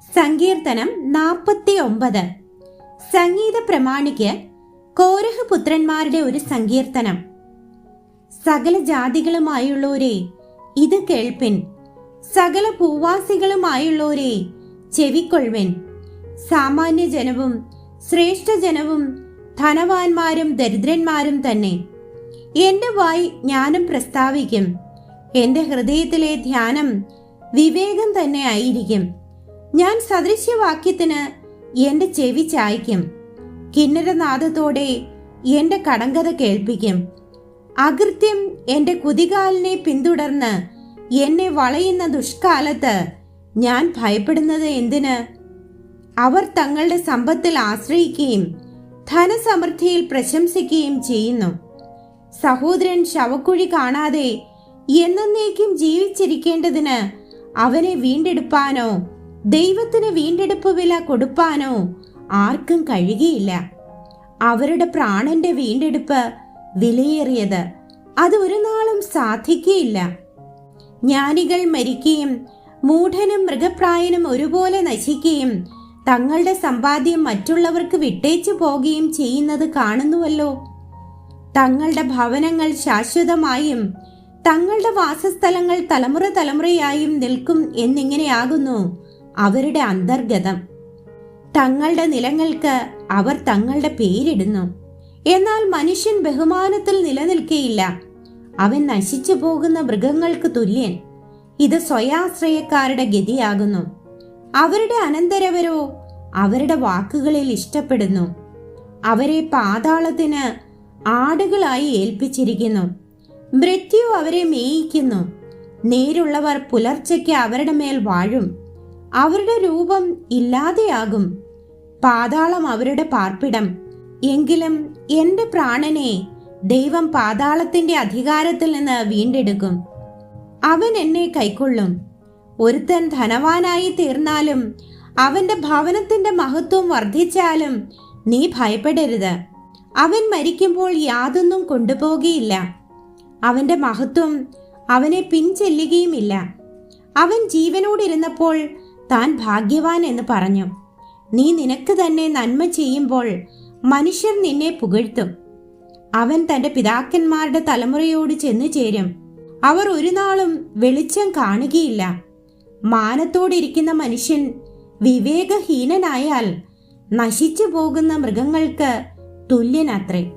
സങ്കീർത്തനം 49. സംഗീത പ്രമാണിക്ക് കോരഹ് പുത്രന്മാരുടെ ഒരു സങ്കീർത്തനം. സകല ജാതികളുമായുള്ളവരെ ഇത് കേൾപ്പിൻ, സകല ഭൂവാസികളുമായുള്ളവരെ ചെവിക്കൊള്ളുവിൻ. സാമാന്യ ജനവും ശ്രേഷ്ഠജനവും ധനവാന്മാരും ദരിദ്രന്മാരും തന്നെ എന്റെ വായ് ജ്ഞാനം പ്രസ്താവിക്കും. എന്റെ ഹൃദയത്തിലെ ധ്യാനം വിവേകം തന്നെ ആയിരിക്കും. ഞാൻ സദൃശ്യവാക്യത്തിന് എന്റെ ചെവി ചായ്ക്കും. കിന്നരനാദത്തോടെ എന്റെ കടങ്കഥ കേൾപ്പിക്കും. അകൃത്യം എന്റെ കുതികാലിനെ പിന്തുടർന്ന് എന്നെ വളയുന്ന ദുഷ്കാലത്ത് ഞാൻ ഭയപ്പെടുന്നത് എന്തിന്? അവർ തങ്ങളുടെ സമ്പത്തിൽ ആശ്രയിക്കുകയും ധനസമൃദ്ധിയിൽ പ്രശംസിക്കുകയും ചെയ്യുന്നു. സഹോദരൻ ശവക്കുഴി കാണാതെ എന്നേക്കും ജീവിച്ചിരിക്കേണ്ടതിന് അവനെ വീണ്ടെടുപ്പാനോ ദൈവത്തിന് വീണ്ടെടുപ്പ് വില കൊടുപ്പാനോ ആർക്കും കഴിയുകയില്ല. അവരുടെ പ്രാണന്റെ വീണ്ടെടുപ്പ് വിലയേറിയത്, അത് ഒരു നാളും സാധിക്കുകയില്ല. ജ്ഞാനികൾ മരിക്കുകയും മൂഢനും മൃഗപ്രായനും ഒരുപോലെ നശിക്കുകയും തങ്ങളുടെ സമ്പാദ്യം മറ്റുള്ളവർക്ക് വിട്ടേച്ചു പോകുകയും ചെയ്യുന്നത് കാണുന്നുവല്ലോ. തങ്ങളുടെ ഭവനങ്ങൾ ശാശ്വതമായും തങ്ങളുടെ വാസസ്ഥലങ്ങൾ തലമുറ തലമുറയായും നിൽക്കും എന്നിങ്ങനെയാകുന്നു അവരുടെ അന്തർഗതം. തങ്ങളുടെ നിലങ്ങൾക്ക് അവർ തങ്ങളുടെ പേരിടുന്നു. എന്നാൽ മനുഷ്യൻ ബഹുമാനത്തിൽ നിലനിൽക്കുകയില്ല. അവൻ നശിച്ചു പോകുന്ന മൃഗങ്ങൾക്ക് തുല്യൻ. ഇത് സ്വയാശ്രയക്കാരുടെ ഗതിയാകുന്നു. അവരുടെ അനന്തരവരോ അവരുടെ വാക്കുകളിൽ ഇഷ്ടപ്പെടുന്നു. അവരെ പാതാളത്തിന് ആടുകളായി ഏൽപ്പിച്ചിരിക്കുന്നു. മൃത്യു അവരെ മേയിക്കുന്നു. നേരുള്ളവർ പുലർച്ചയ്ക്ക് അവരുടെ മേൽ വാഴും. അവരുടെ രൂപം ഇല്ലാതെയാകും. പാതാളം അവരുടെ പാർപ്പിടം. എങ്കിലും എന്റെ പ്രാണനെ ദൈവം പാതാളത്തിന്റെ അധികാരത്തിൽ നിന്ന് വീണ്ടെടുക്കും. അവൻ എന്നെ കൈക്കൊള്ളും. ഒരുത്തൻ ധനവാനായി തീർന്നാലും അവന്റെ ഭവനത്തിന്റെ മഹത്വം വർദ്ധിച്ചാലും നീ ഭയപ്പെടരുത്. അവൻ മരിക്കുമ്പോൾ യാതൊന്നും കൊണ്ടുപോകുകയില്ല. അവന്റെ മഹത്വം അവനെ പിൻചെല്ലുകയുമില്ല. അവൻ ജീവനോടിരുന്നപ്പോൾ താൻ ഭാഗ്യവാൻ എന്ന് പറഞ്ഞു. നീ നിനക്ക് തന്നെ നന്മ ചെയ്യുമ്പോൾ മനുഷ്യർ നിന്നെ പുകഴ്ത്തും. അവൻ തന്റെ പിതാക്കന്മാരുടെ തലമുറയോട് ചെന്നു ചേരും. അവർ ഒരു നാളും വെളിച്ചം കാണുകയില്ല. മാനത്തോടിരിക്കുന്ന മനുഷ്യൻ വിവേകഹീനനായാൽ നശിച്ചു പോകുന്ന മൃഗങ്ങൾക്ക് തുല്യനത്രേ.